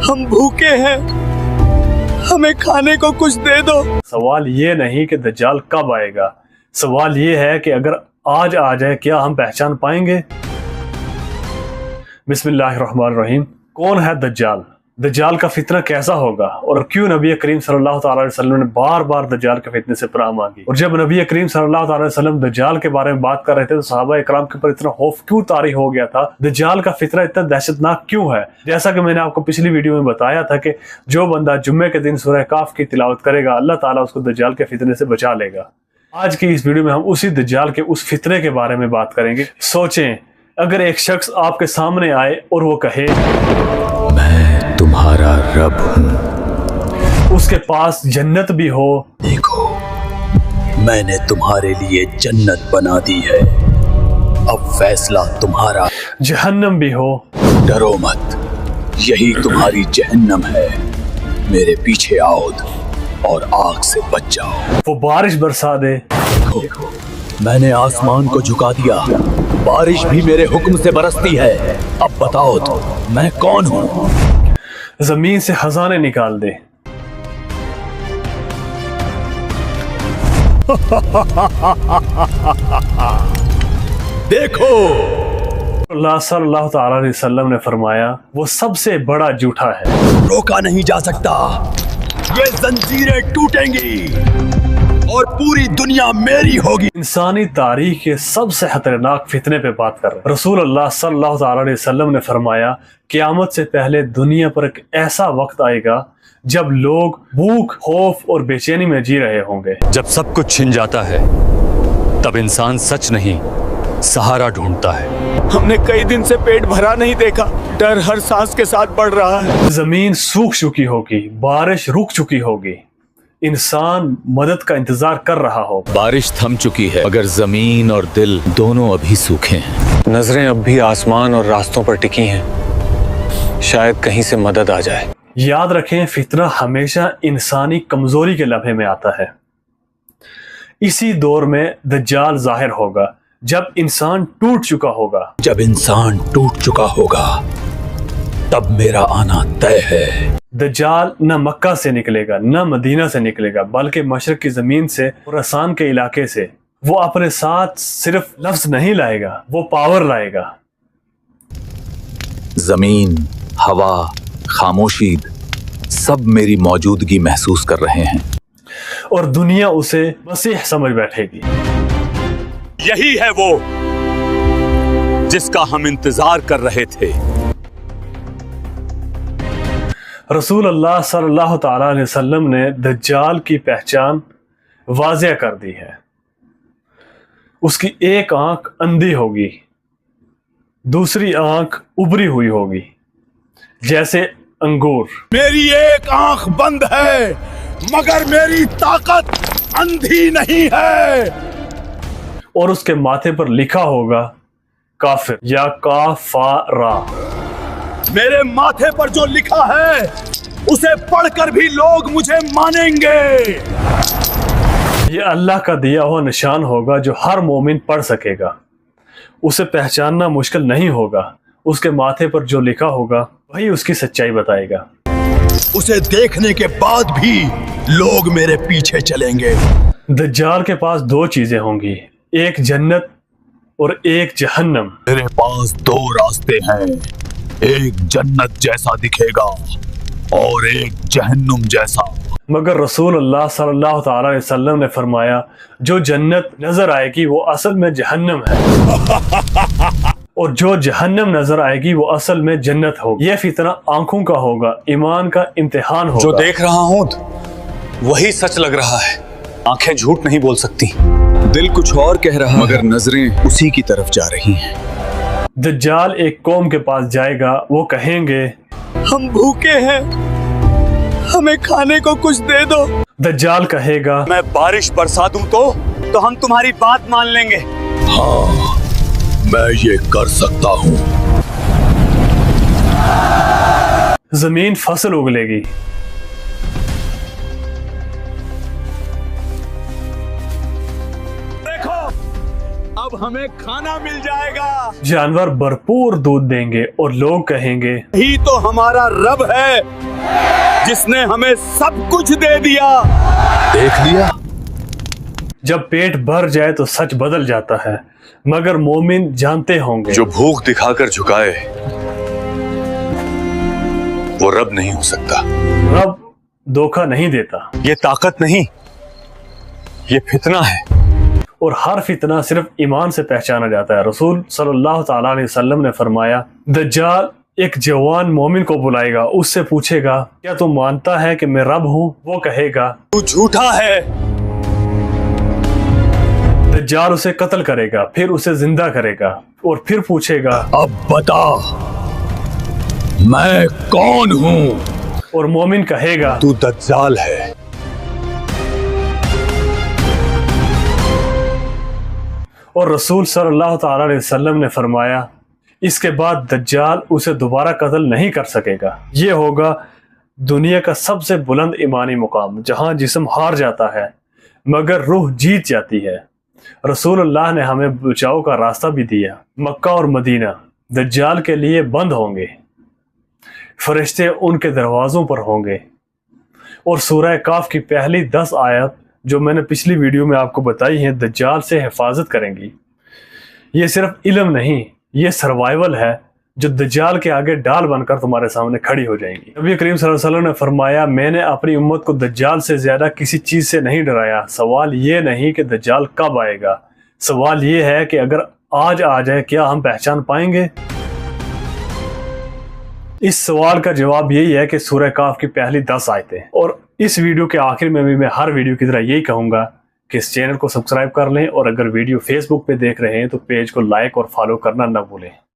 हम भूखे हैं, हमें खाने को कुछ दे दो। सवाल ये नहीं कि दज्जाल कब आएगा, सवाल ये है कि अगर आज आ जाए क्या हम पहचान पाएंगे। बिस्मिल्लाहिर्रहमानिर्रहीम। कौन है दज्जाल? दज्जाल का फितना कैसा होगा और क्यों नबी करीम सल्लल्लाहु अलैहि वसल्लम ने बार बार दज्जाल के फितने से पनाह मांगी? और जब नबी करीम सल्लल्लाहु अलैहि वसल्लम दज्जाल के बारे में बात कर रहे थे तो सहाबा इकराम के ऊपर इतना खौफ क्यों तारी हो गया था? दज्जाल का फितना इतना दहशतनाक क्यों है? जैसा कि मैंने आपको पिछली वीडियो में बताया था कि जो बंदा जुम्मे के दिन सूरह काफ की तिलावत करेगा अल्लाह ताला उसको दज्जाल के फितने से बचा लेगा। आज की इस वीडियो में हम उसी दज्जाल के उस फितने के बारे में बात करेंगे। सोचें, अगर एक शख्स आपके सामने आए और वो कहे मैं तुम्हारा रब हूँ, उसके पास जन्नत भी हो, देखो मैंने तुम्हारे लिए जन्नत बना दी है, अब फैसला तुम्हारा। जहन्नम भी हो, डरो मत, यही तुम्हारी जहन्नम है, मेरे पीछे आओ और आग से बच जाओ। वो बारिश बरसा दे, देखो मैंने आसमान को झुका दिया, बारिश भी मेरे हुक्म से बरसती है, अब बताओ तो मैं कौन हूँ? जमीन से खजाने निकाल दे, देखो अल्लाह सल्लल्लाहु अलैहि वसल्लम ने फरमाया वो सबसे बड़ा झूठा है, रोका नहीं जा सकता, ये जंजीरें टूटेंगी और पूरी दुनिया मेरी होगी। इंसानी तारीख के सबसे खतरनाक फितने पे बात कर रहे हैं। रसूल अल्लाह सल्लल्लाहु अलैहि वसल्लम ने फरमाया क़यामत से पहले दुनिया पर एक ऐसा वक्त आएगा जब लोग भूख, खौफ और बेचैनी में जी रहे होंगे। जब सब कुछ छिन जाता है तब इंसान सच नहीं सहारा ढूंढता है। हमने कई दिन से पेट भरा नहीं देखा, डर हर सांस के साथ बढ़ रहा है। जमीन सूख चुकी होगी, बारिश रुक चुकी होगी, इंसान मदद का इंतजार कर रहा हो। बारिश थम चुकी है मगर जमीन और दिल दोनों अभी सूखे हैं। नजरें अब भी आसमान और रास्तों पर टिकी हैं, शायद कहीं से मदद आ जाए। याद रखें, फितना हमेशा इंसानी कमजोरी के लम्हे में आता है। इसी दौर में दज्जाल जाहिर होगा जब इंसान टूट चुका होगा। जब इंसान टूट चुका होगा तब मेरा आना तय है। दज्जाल न मक्का से निकलेगा न मदीना से निकलेगा, बल्कि मशरक की जमीन से और आसान के इलाके से। वो अपने साथ सिर्फ लफ्ज नहीं लाएगा, वो पावर लाएगा। जमीन, हवा, खामोशी सब मेरी मौजूदगी महसूस कर रहे हैं और दुनिया उसे मसीह समझ बैठेगी। यही है वो जिसका हम इंतजार कर रहे थे। रसूल अल्लाह सल्लल्लाहु अलैहि वसल्लम ने दज्जाल की पहचान वाज़ेह कर दी है। उसकी एक आंख अंधी होगी, दूसरी आंख उभरी हुई होगी जैसे अंगूर। मेरी एक आंख बंद है मगर मेरी ताकत अंधी नहीं है। और उसके माथे पर लिखा होगा काफिर या काफारा। मेरे माथे पर जो लिखा है उसे पढ़कर भी लोग मुझे मानेंगे। ये अल्लाह का दिया हुआ निशान होगा जो हर मोमिन पढ़ सकेगा। उसे पहचानना मुश्किल नहीं होगा। उसके माथे पर जो लिखा होगा वही उसकी सच्चाई बताएगा। उसे देखने के बाद भी लोग मेरे पीछे चलेंगे। दज्जाल के पास दो चीजें होंगी, एक जन्नत और एक जहन्नम। मेरे पास दो रास्ते हैं, एक जन्नत जैसा दिखेगा और एक जहन्नुम जैसा। मगर रसूल अल्लाह सल्लल्लाहु अलैहि वसल्लम ने फरमाया जो जन्नत नजर आएगी वो असल में जहन्नम है और जो जहन्नम नजर आएगी वो असल में जन्नत होगी। ये फितना आंखों का होगा, ईमान का इम्तिहान होगा। जो देख रहा हूं वही सच लग रहा है, आंखें झूठ नहीं बोल सकती। दिल कुछ और कह रहा है मगर नजरें उसी की तरफ जा रही हैं। दज्जाल एक कौम के पास जाएगा, वो कहेंगे हम भूखे हैं, हमें खाने को कुछ दे दो। दज्जाल कहेगा मैं बारिश बरसा दूं तो हम तुम्हारी बात मान लेंगे। हाँ, मैं ये कर सकता हूँ। जमीन फसल उगलेगी, देखो अब हमें खाना मिल जाएगा। जानवर भरपूर दूध देंगे और लोग कहेंगे ही तो हमारा रब है जिसने हमें सब कुछ दे दिया। देख लिया? जब पेट भर जाए तो सच बदल जाता है, मगर मोमिन जानते होंगे जो भूख दिखाकर झुकाए वो रब नहीं हो सकता। रब धोखा नहीं देता। ये ताकत नहीं, ये फितना है। और हर फितना सिर्फ ईमान से पहचाना जाता है। रसूल सल्लल्लाहु ताला अलैहि वसल्लम ने फरमाया, दज्जाल एक जवान मोमिन को बुलाएगा, उससे पूछेगा क्या तू मानता है कि मैं रब हूँ? वो कहेगा तू झूठा है। दज्जाल उसे कत्ल करेगा, फिर उसे जिंदा करेगा और फिर पूछेगा अब बता मैं कौन हूँ? और मोमिन कहेगा तू दज्जाल है। और रसूल सल्लल्लाहु ताला अलैहि वसल्लम ने फरमाया इसके बाद दज्जाल उसे दोबारा कत्ल नहीं कर सकेगा। ये होगा दुनिया का सबसे बुलंद ईमानी मुकाम, जहां जिस्म हार जाता है मगर रूह जीत जाती है। रसूलुल्लाह ने हमें बचाव का रास्ता भी दिया। मक्का और मदीना दज्जाल के लिए बंद होंगे, फरिश्ते उनके दरवाजों पर होंगे। और सूरह काफ की पहली 10 आयत जो मैंने पिछली वीडियो में आपको बताई हैं, दज्जाल से हिफाजत करेंगी। ये सिर्फ इल्म नहीं, ये सर्वाइवल है जो दज्जाल के आगे डाल बनकर तुम्हारे सामने खड़ी हो जाएंगी। नबी करीम सल्लल्लाहु अलैहि वसल्लम ने फरमाया, मैंने अपनी उम्मत को दज्जाल से ज्यादा किसी चीज से नहीं डराया। सवाल ये नहीं कि दज्जाल कब आएगा, सवाल ये है कि अगर आज आ जाए क्या हम पहचान पाएंगे? इस सवाल का जवाब यही है कि सूरह काफ की पहली 10 आयतें। और इस वीडियो के आखिर में भी मैं हर वीडियो की तरह यही कहूंगा कि इस चैनल को सब्सक्राइब कर लें, और अगर वीडियो फेसबुक पे देख रहे हैं तो पेज को लाइक और फॉलो करना न भूलें।